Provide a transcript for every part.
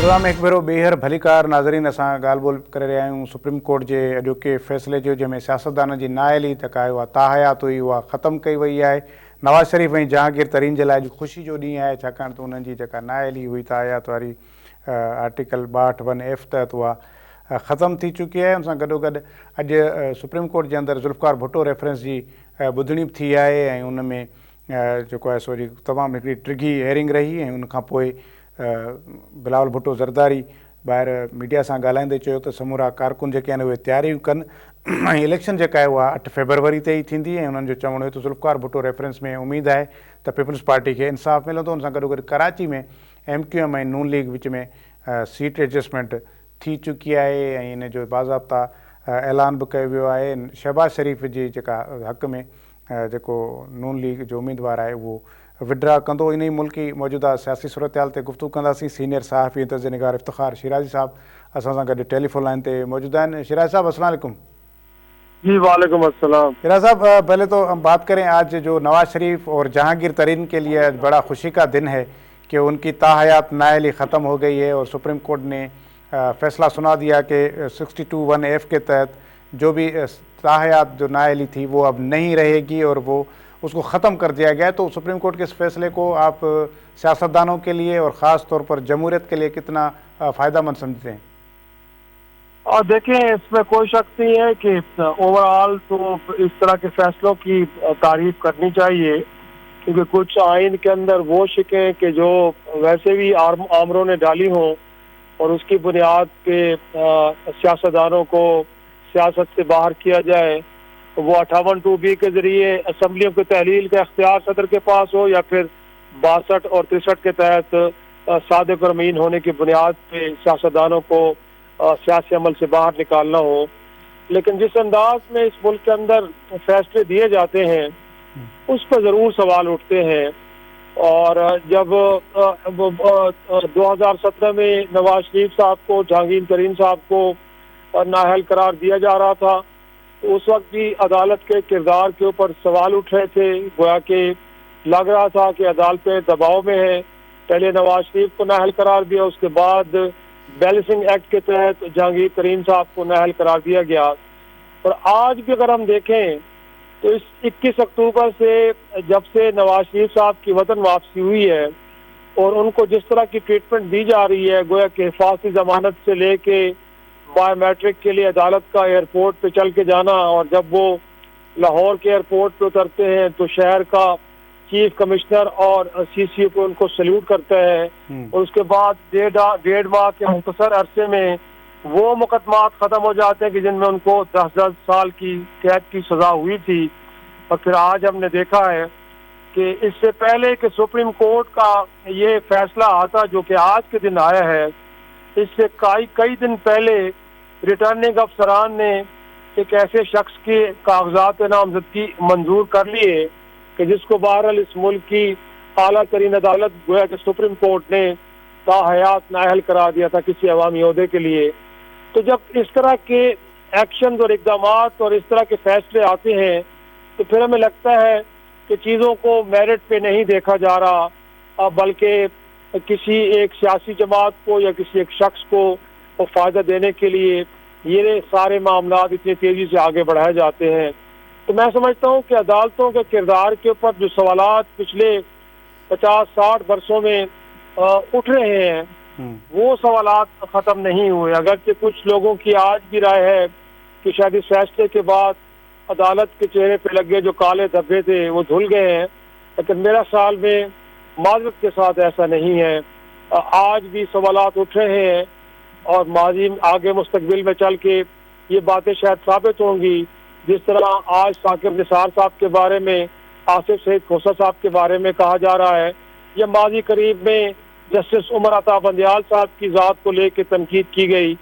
सदा में एक भेरो ॿीहर भलीकार नाज़रीन असां ॻाल्हि ॿोल करे रहिया आहियूं सुप्रीम कोर्ट जे अॼोके फ़ैसिले जो जंहिंमें सियासतदान जी नाअहली जेका उहा ताहयात हुई उहा ख़तमु कई वई आहे। नवाज़ शरीफ़ ऐं जहांगीर तरीन जे लाइ ख़ुशी जो ॾींहुं आहे छाकाणि त उन्हनि जी जेका नाअहली हुई ताहयात वारी आर्टिकल 62(1) तहत उहा ख़तमु थी चुकी आहे। उन सां गॾोगॾु अॼु सुप्रीम कोर्ट जे अंदरि ज़ुल्फ़िकार भुट्टो रेफरेंस जी ॿुधणी बि थी आहे ऐं उन में जेको आहे सो वरी तमामु हिकिड़ी टिघी हेयरिंग रही ऐं उनखां पोइ बिलावल भुट्टो ज़रदारी ॿाहिरि मीडिया सां ॻाल्हाईंदे चयो त समूरा कारकुन जेके आहिनि उहे तयारियूं कनि ऐं इलेक्शन जेका आहे उहा 8 फेबरवरी ते ई थींदी ऐं उन्हनि जो चवणो हुयो त ज़ुल्फ़िकार भुट्टो रेफरेंस में उमेदु आहे त पीपल्स पार्टी खे इंसाफ़ मिलंदो। उन सां गॾोगॾु कराची में MQM ऐं नून लीग विच में सीट एडजस्टमेंट थी चुकी आहे ऐं इन जो बाज़ाब्ता ऐलान बि कयो वियो आहे। शहबाज़ शरीफ़ जी जेका हक़ में जेको नून लीग जो उम्मीदवार आहे उहो विड्रा कंदो। इन ई मुल्की मौजूदा सियासी सूरत हाल ते गुफ़्तगू कंदासीं। सीनियर सहाफ़ी तर्जुनिगार इफ्तिखार शिराज़ी साहब असां सां गॾु टेलीफोन लाइन ते मौजूद आहिनि। शिराज़ी साहब अस्सलाम वालेकुम। जी वालेकुम अस्सलाम। शिराज़ी साहब पहले तो हम बात करें आज जो नवाज़ शरीफ और जहांगीर तरीन के लिए बड़ा खुशी का दिन है कि उनकी ताहयात नाअहली ख़त्म हो गई है और सुप्रीम कोर्ट ने फैसला सुना दिया कि 62(1)(f) के तहत जो भी ताहयात जो नाअहली थी वो अब नहीं रहेगी और वो उसको ख़त्म कर दिया गया है। तो सुप्रीम कोर्ट के इस फैसले को आप सियासतदानों के लिए और ख़ास तौर पर जमहूरियत के लिए कितना फ़ायदेमंद समझते हैं? और देखें, इसमें कोई शक नहीं है कि ओवरऑल तो इस तरह के फैसलों की तारीफ करनी चाहिए, क्योंकि कुछ आइन के अंदर वो शिकें कि जो वैसे भी आमरों ने डाली हों और उसकी बुनियाद पे सियासतदानों को सियासत से बाहर किया जाए, वो 58(2)B के जरिए असम्बलियों की तहलील का इख्तियार सदर के पास हो या फिर 62 और 63 के तहत सादिक और अमीन होने की बुनियाद पे सियासतदानों को सियासी अमल से बाहर निकालना हो। लेकिन जिस अंदाज में इस मुल्क के अंदर फैसले दिए जाते हैं उस पर ज़रूर सवाल उठते हैं। और जब 2017 में नवाज शरीफ साहब को, जहांगीर तरीन साहब को नाअहल करार दिया जा रहा था तो उस वक्त भी अदालत के किरदार के ऊपर सवाल उठ रहे थे। गोया कि लग रहा था कि अदालतें दबाव में है। पहले नवाज शरीफ को नाअहल करार दिया, उसके बाद बैलेंसिंग एक्ट के तहत जहांगीर तरीन साहब को नाअहल करार दिया गया। और आज भी अगर हम देखें तो इस 21 अक्टूबर से जब से नवाज शरीफ साहब की वतन वापसी हुई है और उनको जिस तरह की ट्रीटमेंट दी जा रही है, गोया कि हिफाजती जमानत से लेके बायोमेट्रिक के लिए अदालत का एयरपोर्ट पे चल के जाना, और जब वो लाहौर के एयरपोर्ट पे उतरते हैं तो शहर का चीफ कमिश्नर और CCO को उनको सल्यूट करता है। और उसके बाद 1.5 माह के मुख्तसर अरसे में वो मुकदमात ख़त्म हो जाते हैं कि जिनमें उनको 10-10 साल की कैद की सज़ा हुई थी। और फिर आज हमने देखा है कि इससे पहले कि सुप्रीम कोर्ट का ये फैसला आता जो कि आज के दिन आया है, इससे कई दिन पहले रिटर्निंग अफसरान ने एक ऐसे शख्स के कागजात नामजदगी मंजूर कर लिए कि जिसको बहरहाल इस मुल्क की आला तरीन अदालत गोया कि सुप्रीम कोर्ट ने ताहयात नाअहल करा दिया था किसी अवामी ओहदे के लिए। तो जब इस तरह के एक्शन और इकदाम और इस तरह के फैसले आते हैं तो फिर हमें लगता है कि चीज़ों को मेरिट पे नहीं देखा जा रहा, बल्कि किसी एक सियासी जमात को या किसी एक शख्स को फ़ायदा देने के लिए ये सारे मामला इतनी तेज़ी से आगे बढ़ाए जाते हैं। तो मैं समझता हूँ कि अदालतों के किरदार के ऊपर जो सवालात पिछले 50-60 वर्षों में उठ रहे हैं वो सवालात ख़त्म नहीं हुए। अगरचे कुछ लोगों की आज भी राय है कि शायद इस फैसले के बाद अदालत के चेहरे पे लगे जो काले धब्बे थे वो धुल गए हैं, लेकिन मेरा ख्याल में माजरत के साथ ऐसा नहीं है। आज भी सवालात उठ रहे हैं और माजी आगे मुस्तकबिल में चल के ये बातें शायद साबित होंगी। जिस तरह आज साकिब निसार साहब के बारे में, आसिफ सईद खोसा साहब के बारे में कहा जा रहा है, या माजी करीब में जस्टिस उमर अता बंदियाल साहब की ज़ात को लेकर तनकीद की गई,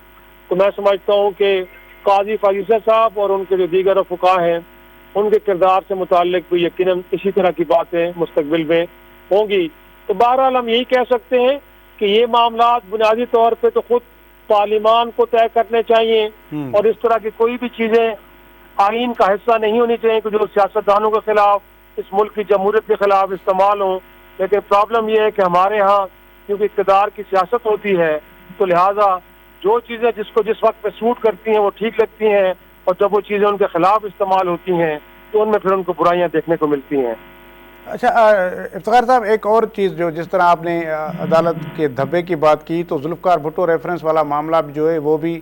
तो मैं समझता हूँ कि काजी फाजिसा साहब और उनके जो दीगर फुक़हा हैं उनके किरदार से मुताल्लिक भी यकीनन इसी तरह की बातें मुस्तकबिल में होंगी। तो बहरहाल हम यही कह सकते हैं कि ये मामला बुनियादी तौर पर तो खुद पार्लिमान को तय करने चाहिए और इस तरह की कोई भी चीज़ें आइन का हिस्सा नहीं होनी चाहिए कि जो सियासतदानों के खिलाफ, इस मुल्क की जमहूरियत के खिलाफ इस्तेमाल हो। लेकिन प्रॉब्लम यह है कि हमारे यहाँ क्योंकि इक़्तिदार की सियासत होती है तो लिहाजा जो चीज़ें जिसको जिस वक्त पे सूट करती हैं वो ठीक लगती हैं, और जब वो चीज़ें उनके खिलाफ इस्तेमाल होती हैं तो उनमें फिर उनको बुराइयां देखने को मिलती हैं। अच्छा, इफ्तिखार साहब, एक और चीज़ जो जिस तरह आपने अदालत के धब्बे की बात की, तो जुल्फ़िकार भुट्टो रेफरेंस वाला मामला भी जो है वो भी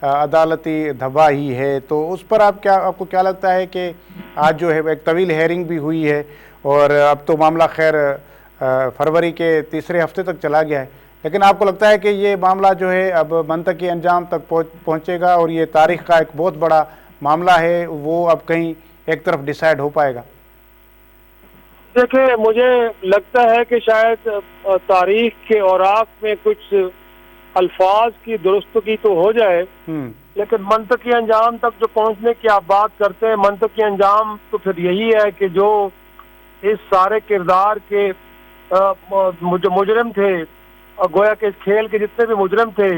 अदालती धब्बा ही है, तो उस पर आपको क्या लगता है कि आज जो है एक तवील हेयरिंग भी हुई है और अब तो मामला खैर फरवरी के तीसरे हफ्ते तक चला गया है, लेकिन आपको लगता है कि ये मामला जो है अब मंतकी अंजाम तक पहुँचेगा और ये तारीख़ का एक बहुत बड़ा मामला है वो अब कहीं एक तरफ डिसाइड हो पाएगा? देखिए, मुझे लगता है कि शायद तारीख के औराक में कुछ अल्फाज की दुरुस्तगी तो हो जाए, लेकिन मंतकी अंजाम तक जो पहुंचने की आप बात करते हैं, मंतकी अंजाम तो फिर यही है कि जो इस सारे किरदार के जो मुजरिम थे, गोया के इस खेल के जितने भी मुजरिम थे,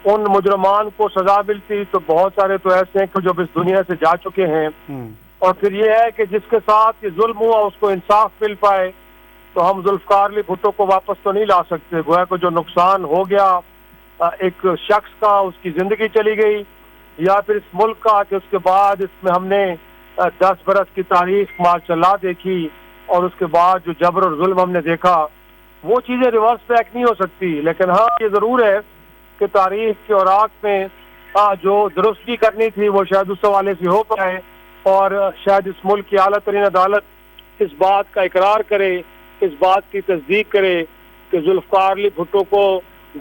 उन मुजरमान को सजा मिलती, तो बहुत सारे तो ऐसे हैं कि जो इस दुनिया से जा चुके हैं, और फिर ये है कि जिसके साथ ये जुल्म हुआ उसको इंसाफ मिल पाए। तो हम जुल्फ़िकार अली भुट्टो को वापस तो नहीं ला सकते, गोया को जो नुकसान हो गया एक शख्स का, उसकी जिंदगी चली गई, या फिर इस मुल्क का कि उसके बाद इसमें हमने 10 बरस की तारीख मार्शल्लाह देखी और उसके बाद जो जबर और जुल्म हमने देखा, वो चीज़ें रिवर्स बैक नहीं हो सकती। लेकिन हाँ, ये ज़रूर है कि तारीख के औराक में जो दुरुस्ती करनी थी वो शायद उस हवाले से हो पाए, और शायद इस मुल्क की आला तरीन अदालत इस बात का इकरार करे, इस बात की तस्दीक करे कि जुल्फ़िकार अली भुट्टो को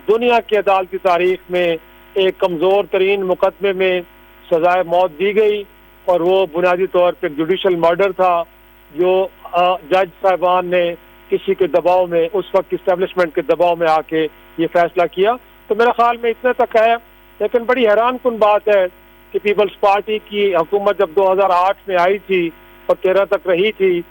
दुनिया की अदालती तारीख में एक कमज़ोर तरीन मुकदमे में सजाए मौत दी गई, और वो बुनियादी तौर पर जुडिशल मर्डर था जो जज साहिबान ने किसी के दबाव में, उस वक्त इस्टेब्लिशमेंट के दबाव में आके ये फैसला किया। तो मेरे ख्याल में इतने तक है, लेकिन बड़ी हैरान कुन बात है कि पीपल्स पार्टी की हुकूमत जब 2008 में आई थी और 13 तक रही थी,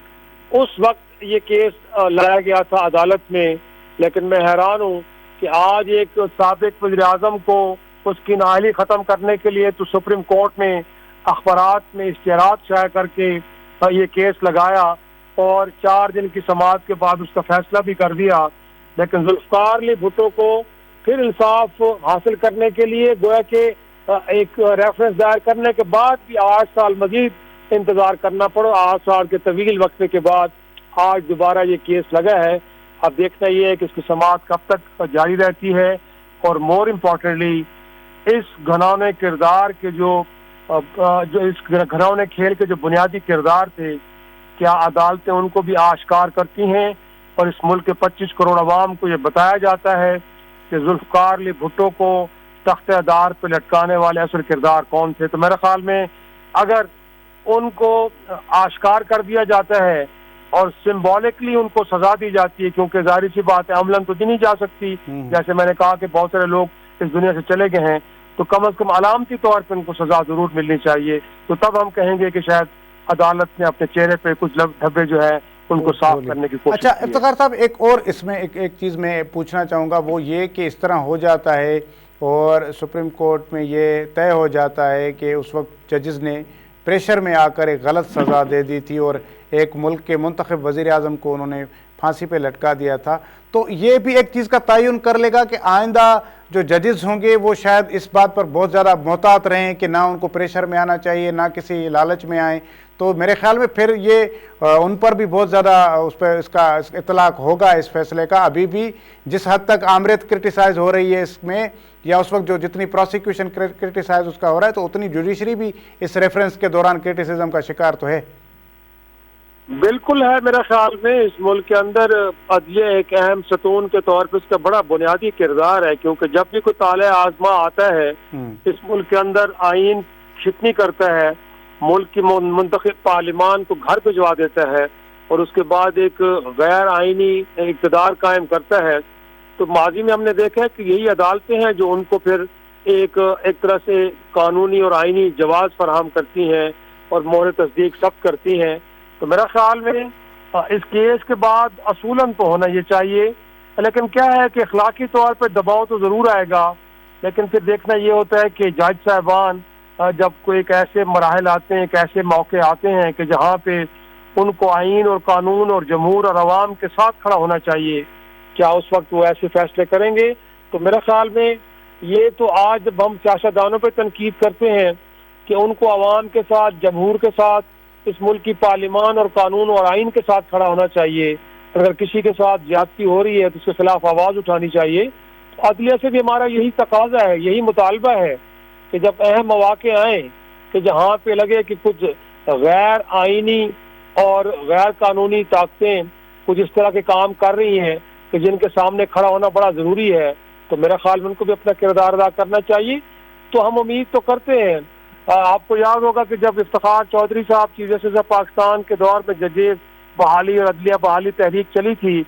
उस वक्त ये केस लाया गया था अदालत में, लेकिन मैं हैरान हूँ कि आज एक साबिक वज़ीर आज़म को उसकी नाअहली ख़त्म करने के लिए तो सुप्रीम कोर्ट ने अखबारात में इश्तिहारात शाया करके ये केस लगाया और 4 दिन की समाअत के बाद उसका फैसला भी कर दिया। लेकिन जुल्फ़िकार अली भुट्टो को फिर इंसाफ हासिल करने के लिए गोया के एक रेफरेंस दायर करने के बाद भी 8 साल मजीद इंतजार करना पड़ो। 8 साल के तवील वक्फे के बाद आज दोबारा ये केस लगा है। अब देखना ये है कि इसकी समाअत कब तक जारी रहती है, और मोर इम्पोर्टेंटली इस घनौने किरदार के जो इस घनौने खेल के जो बुनियादी किरदार थे, क्या अदालतें उनको भी आश्कार करती हैं, और इस मुल्क के 25 करोड़ अवाम को ये बताया जाता है कि जुल्फ़िकार अली भुट्टो को तख्ते अदार पे लटकाने वाले असल किरदार कौन थे। तो मेरे ख्याल में अगर उनको आश्कार कर दिया जाता है और सिंबॉलिकली उनको सजा दी जाती है, क्योंकि जाहिर सी बात है अमलन तो दी नहीं जा सकती, जैसे मैंने कहा कि बहुत सारे लोग इस दुनिया से चले गए हैं, तो कम अज कम अलामती तौर पर उनको सजा जरूर मिलनी चाहिए। तो तब हम कहेंगे कि शायद अदालत ने अपने चेहरे पे कुछ धब्बे जो है उनको साफ करने की कोशिश। अच्छा इफ्तिखार साहब, एक और इसमें एक चीज़ मैं पूछना चाहूँगा, वो ये कि इस तरह हो जाता है और सुप्रीम कोर्ट में ये तय हो जाता है कि उस वक्त जजेस ने प्रेशर में आकर एक गलत सज़ा दे दी थी और एक मुल्क के मुंतखब वज़ीर आज़म को उन्होंने फांसी पे लटका दिया था, तो ये भी एक चीज़ का तयन कर लेगा कि आइंदा जो जजेस होंगे वो शायद इस बात पर बहुत ज़्यादा मोहतात रहें कि ना उनको प्रेशर में आना चाहिए, ना किसी लालच में आए। तो मेरे ख्याल में फिर ये उन पर भी बहुत ज़्यादा उस पर इसका इतलाक होगा इस फैसले का। अभी भी जिस हद तक आमरेत क्रिटिसाइज हो रही है इसमें, या उस वक्त जो जितनी प्रोसिक्यूशन क्रिटिसाइज उसका हो रहा है, तो उतनी जुडिशरी भी इस रेफरेंस के दौरान क्रिटिसिज्म का शिकार तो है। बिल्कुल है, मेरा ख्याल में इस मुल्क के अंदर अदलिया एक अहम सतून के तौर पर उसका बड़ा बुनियादी किरदार है, क्योंकि जब भी कोई ताले आजमा आता है इस मुल्क के अंदर आइन शिकनी करता है, मुल्क की मुंतखब पार्लिमान को घर भिजवा देता है और उसके बाद एक गैर आइनी इक़्तिदार कायम करता है, तो माजी में हमने देखा है कि यही अदालतें हैं जो उनको फिर एक तरह से कानूनी और आइनी जवाब फराहम करती हैं और मोहर तस्दीक सब करती हैं। तो मेरा ख्याल में इस केस के बाद असूलन तो होना ये चाहिए, लेकिन क्या है कि अखलाकी तौर पर दबाव तो ज़रूर आएगा, लेकिन फिर देखना ये होता है कि जज साहिबान जब कोई एक ऐसे मराहल आते हैं, एक ऐसे मौके आते हैं कि जहाँ पे उनको आइन और कानून और जमहूर और अवाम के साथ खड़ा होना चाहिए, क्या उस वक्त वो ऐसे फैसले करेंगे? तो मेरा ख्याल में ये तो आज जब हम सियासतदानों पर तनकीद करते हैं कि उनको आवाम के साथ, जमहूर के साथ, इस मुल्क की पार्लिमान और कानून और आइन के साथ खड़ा होना चाहिए। अगर किसी के साथ ज्यादती हो रही है तो उसके खिलाफ आवाज़ उठानी चाहिए। तो अदलिया से भी हमारा यही तकाजा है, यही मुतालबा है कि जब अहम मौके आए कि जहाँ पे लगे कि कुछ गैर आइनी और गैर कानूनी ताकतें कुछ इस तरह के काम कर रही हैं कि जिनके सामने खड़ा होना बड़ा ज़रूरी है, तो मेरा ख्याल में उनको भी अपना किरदार अदा करना चाहिए। तो हम उम्मीद तो करते हैं। आपको याद होगा कि जब इफ्तिखार चौधरी साहब चीफ जस्टिस ऑफ पाकिस्तान के दौर में जजेस बहाली और अदलिया बहाली तहरीक चली थी,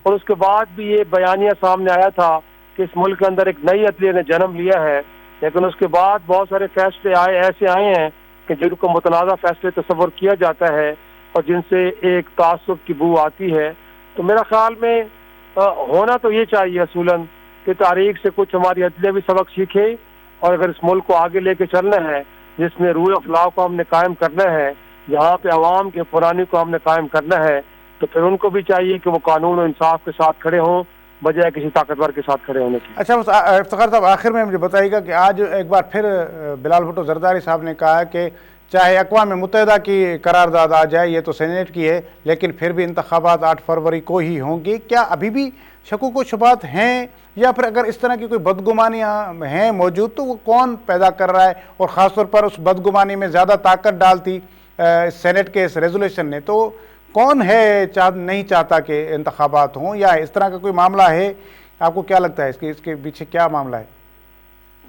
और उसके बाद भी ये बयानिया सामने आया था कि इस मुल्क के अंदर एक नई अदलिया ने जन्म लिया है, लेकिन उसके बाद बहुत सारे फैसले ऐसे आए हैं कि जिनको मुतनाज़ा फैसले तस्वर किया जाता है और जिनसे एक तासुब की बू आती है। तो मेरा ख्याल में होना तो ये चाहिए असूलन कि तारीख से कुछ हमारी अदलिया भी सबक सीखे, और अगर इस मुल्क को आगे लेके चलना है जिसमें रूल ऑफ लॉ को हमने कायम करना है, जहाँ पे अवाम के पुरानी को हमने कायम करना है, तो फिर उनको भी चाहिए कि वो कानून और इंसाफ के साथ खड़े हों बजाय किसी ताकतवर के साथ खड़े होने की। अच्छा, बस इफ्तिखार साहब आखिर में मुझे बताइएगा कि आज एक बार फिर बिलाल भुट्टो जरदारी साहब ने कहा है कि चाहे अक़वाम मुत्तहिदा की करारदाद आ जाए, ये तो सेनेट की है, लेकिन फिर भी इंतखाबात 8 फरवरी को ही होंगे। क्या अभी भी शकूक व शुबात हैं, या फिर अगर इस तरह की कोई बदगुमानियाँ हैं मौजूद तो वो कौन पैदा कर रहा है, और ख़ासतौर पर उस बदगुमानी में ज़्यादा ताकत डालती सेनेट के इस रेजोल्यूशन ने, तो कौन है नहीं चाहता कि इंतखाबात हों, या इस तरह का कोई मामला है? आपको क्या लगता है इसके पीछे क्या मामला है?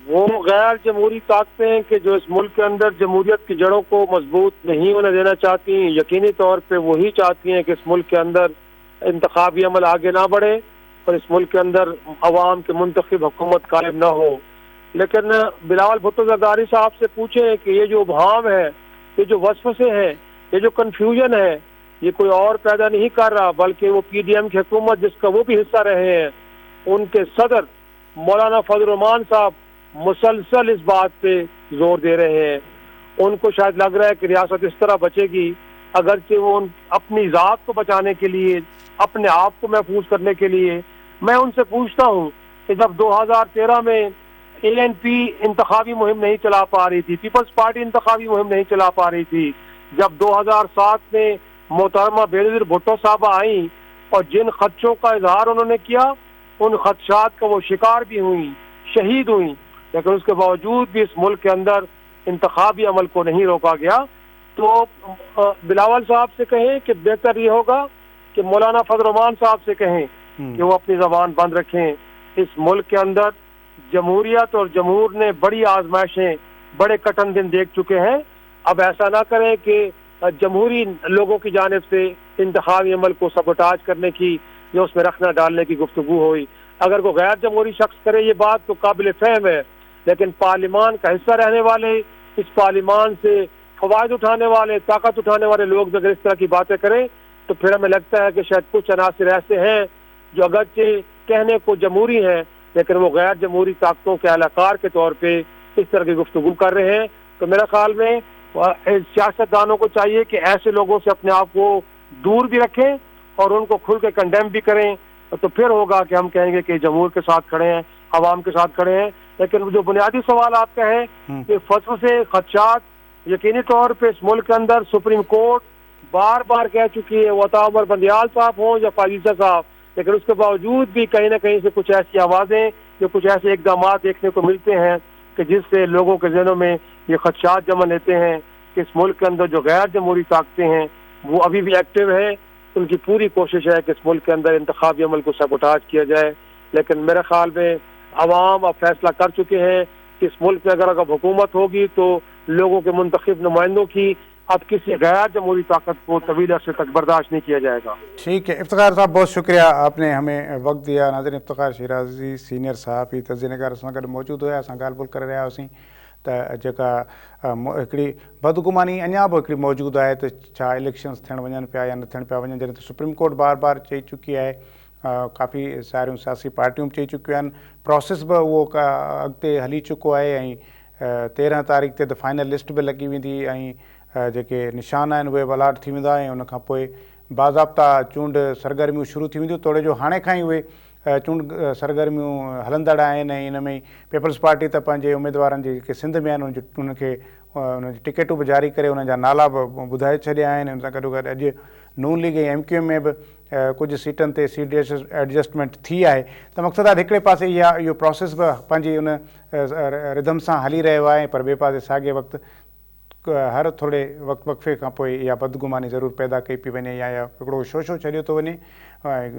वो गैर जमहूरी ताकतें हैं कि जो इस मुल्क के अंदर जमहूरियत की जड़ों को मजबूत नहीं होने देना चाहती हैं। यकीनी तौर पे वही चाहती हैं कि इस मुल्क के अंदर इंतखाबी अमल आगे ना बढ़े और इस मुल्क के अंदर अवाम के मुंतखब हुकूमत कायम ना हो। लेकिन बिलावल भुट्टो जरदारी साहब से पूछें कि ये जो उबहाम है, ये जो वसवसे हैं, ये जो कन्फ्यूजन है, ये कोई और पैदा नहीं कर रहा, बल्कि वो PDM की हुकूमत जिसका वो भी हिस्सा रहे हैं, उनके सदर मौलाना फजल रहमान साहब मुसलसल इस बात पे जोर दे रहे हैं। उनको शायद लग रहा है कि रियासत इस तरह बचेगी, अगरचे वो अपनी ज़ात को बचाने के लिए, अपने आप को महफूज करने के लिए। मैं उनसे पूछता हूँ कि जब 2013 में ANP इंतखाबी मुहिम नहीं चला पा रही थी, पीपल्स पार्टी इंतखाबी मुहिम नहीं चला पा रही थी, जब 2007 में मोहतरमा बेनज़ीर भुट्टो साहबा आई और जिन खदशों का इजहार उन्होंने किया, उन खदशात का वो शिकार भी हुई, शहीद हुई, लेकिन उसके बावजूद भी इस मुल्क के अंदर इंतखाबी अमल को नहीं रोका गया। तो बिलावल साहब से कहें कि बेहतर ये होगा कि मौलाना फजल रहमान साहब से कहें कि वो अपनी ज़बान बंद रखें। इस मुल्क के अंदर जमहूरियत और जमहूर ने बड़ी आजमाइशें, बड़े कठिन दिन देख चुके हैं। अब ऐसा ना करें कि जमहूरी लोगों की जानिब से इंतखाबी अमल को सबोटाज करने की या उसमें रखना डालने की गुफ्तगू हुई। अगर कोई गैर जमहूरी शख्स करे ये बात तो काबिल फहम है, लेकिन पार्लिमान का हिस्सा रहने वाले, इस पार्लिमान से फवायद उठाने वाले, ताकत उठाने वाले लोग अगर इस तरह की बातें करें तो फिर हमें लगता है कि शायद कुछ अनासिर ऐसे हैं जो अगरचे कहने को जमहूरी हैं, लेकिन वो गैर जमहूरी ताकतों के अहलकार के तौर पे इस तरह की गुफ्तगू कर रहे हैं। तो मेरा ख्याल में सियासतदानों को चाहिए कि ऐसे लोगों से अपने आप को दूर भी रखें और उनको खुल के कंडेम भी करें, तो फिर होगा कि हम कहेंगे कि जमहूर के साथ खड़े हैं, अवाम के साथ खड़े हैं। लेकिन जो बुनियादी सवाल आपका है कि फसवे खदशात, यकीनी तौर पे इस मुल्क के अंदर सुप्रीम कोर्ट बार बार कह चुकी है, वो उमर बंदियाल साहब हों या फाजिसा साहब, लेकिन उसके बावजूद भी कहीं ना कहीं से कुछ ऐसी आवाज़ें या कुछ ऐसे इकदाम देखने को मिलते हैं कि जिससे लोगों के जहनों में ये खदशात जमा लेते हैं कि इस मुल्क के अंदर जो गैर जमहूरी ताकतें हैं वो अभी भी एक्टिव है। उनकी पूरी कोशिश है कि इस मुल्क के अंदर इंतखाबी अमल को सबोटाज किया जाए। लेकिन मेरे ख्याल में अवाम अब फैसला कर चुके हैं कि इस मुल्क में अगर हुकूमत होगी तो लोगों के मुंतखब नुमाइंदों की अब किसी गैर जमहूरी ताकत को तवील अरसे तक बर्दाश्त नहीं किया जाएगा। ठीक है इफ्तिखार साहब, बहुत शुक्रिया, आपने हमें वक्त दिया। नाज़रीन, इफ्तिखार शिराजी सीनियर साहब ही तज़ीनकार सां गॾु मौजूदु हुया, असां ॻाल्हि ॿोल करे रहिया हुआसीं त जेका हिकिड़ी बदगुमानी अञा बि हिकिड़ी मौजूदु आहे त छा इलेक्शन्स थियण वञनि पिया या न थियण पिया वञनि, जॾहिं त सुप्रीम कोर्ट बार बार चई चुकी आहे, काफ़ी सारियूं सियासी पार्टियूं बि चई चुकियूं आहिनि, प्रोसेस बि उहो अॻिते हली चुको आहे ऐं 13 तारीख़ ते त फाइनल लिस्ट बि लॻी वेंदी ऐं जेके निशान आहिनि उहे अलाट थी वेंदा ऐं उनखां पोइ बाज़ाब्ता चूंड सरगर्मियूं शुरू थी वेंदियूं, तोड़े जो हाणे खां ई उहे चूंड सरगर्मियूं हलंदड़ आहिनि ऐं इन में ई पीपल्स पार्टी त पंहिंजे उमेदवारनि जेके सिंध में आहिनि उनखे उनजी टिकेटूं बि जारी करे उन्हनि जा नाला बि ॿुधाए छॾिया आहिनि। उन सां गॾो गॾु अॼु नून लीग ऐं MQM में बि कुझु सीटनि ते सीट एडजस्टमेंट थी आहे। त मक़सदु आहे हिकिड़े पासे इहो प्रोसेस बि पंहिंजी उन रिदम सां हली रहियो आहे, पर ॿिए पासे साॻिए वक़्तु हर थोरे वक़्फ़े खां पोइ इहा बदगुमानी ज़रूरु पैदा कई पई वञे या हिकिड़ो शोशो छॾियो थो वञे।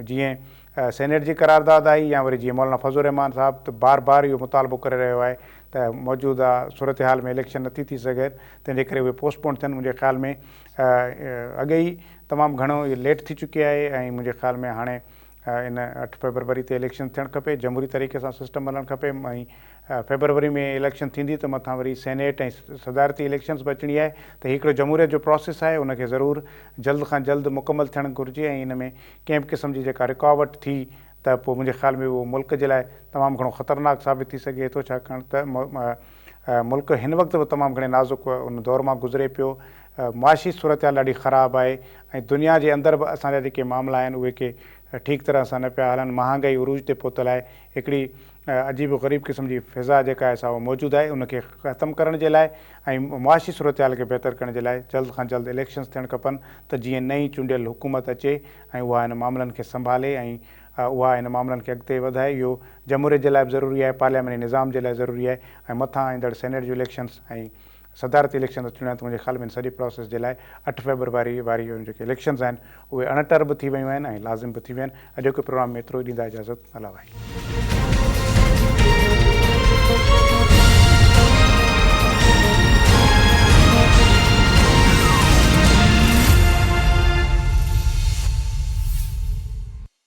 जीअं सेनेट जी करारदाद आई या वरी जीअं मौलाना फज़लुर रहमान साहब त बार बार इहो मुतालबो करे रहियो आहे त मौजूदा सूरत हाल में इलेक्शन नथी थी सघे, तंहिंजे करे उहे पोस्टपोन थियनि। मुंहिंजे ख़्याल में अॻे ई तमामु घणो इहो लेट थी चुकी आहे ऐं मुंहिंजे ख़्याल में हाणे इन 8 फरवरी ते इलेक्शन थियणु खपे, जमहूरी तरीक़े सां सिस्टम हलणु खपे। ऐं फरवरी में इलेक्शन थींदी त मथां वरी सेनेट ऐं सदारती इलेक्शन्स बि अचणी आहे, त हिकिड़ो जमहूरियत जो प्रोसेस आहे उनखे ज़रूरु जल्द खां जल्द मुकमल थियणु घुरिजे ऐं इन में कंहिं बि क़िस्म जी जेका रुकावट थी त पोइ मुंहिंजे ख़्याल में उहो मुल्क जे लाइ तमामु घणो ख़तरनाक साबित थी सघे थो, छाकाणि त मुल्क हिन वक़्तु बि तमामु घणे नाज़ुक उन दौर मां गुज़रे पियो। मुआशी सूरत हाल ॾाढी ख़राबु आहे ऐं दुनिया जे अंदरि बि असांजा जेके मामला आहिनि उहे के ठीकु तरह सां न पिया हलनि। महांगाई उरूज ते पहुतल आहे, हिकिड़ी अजीब ग़रीब क़िस्म जी फिज़ा जेका आहे सा उहा मौजूदु आहे, उनखे ख़तमु करण जे लाइ ऐं मुआशी सूरत हाल खे बहितर करण जे लाइ जल्द खां जल्द इलेक्शन्स थियणु खपनि त जीअं नई चूंडियल हुकूमत अचे ऐं उहा इन मामलनि खे संभाले ऐं उहा इन मामलनि खे अॻिते वधाए। इहो जमहूरियत जे लाइ बि ज़रूरी आहे, पार्लियामेंटी निज़ाम जे लाइ ज़रूरी आहे ऐं मथां ईंदड़ सेनेट जूं इलेक्शन्स ऐं सदारती इलेक्शन अचणा आहिनि त मुंहिंजे ख़्याल में सॼे प्रोसेस जे लाइ 8 फरवरी वारी जेके इलेक्शन्स आहिनि उहे अणटर बि थी वियूं आहिनि ऐं लाज़िम बि थी विया आहिनि। अॼोके प्रोग्राम में एतिरो ई ॾींदा इजाज़त। अला भाई।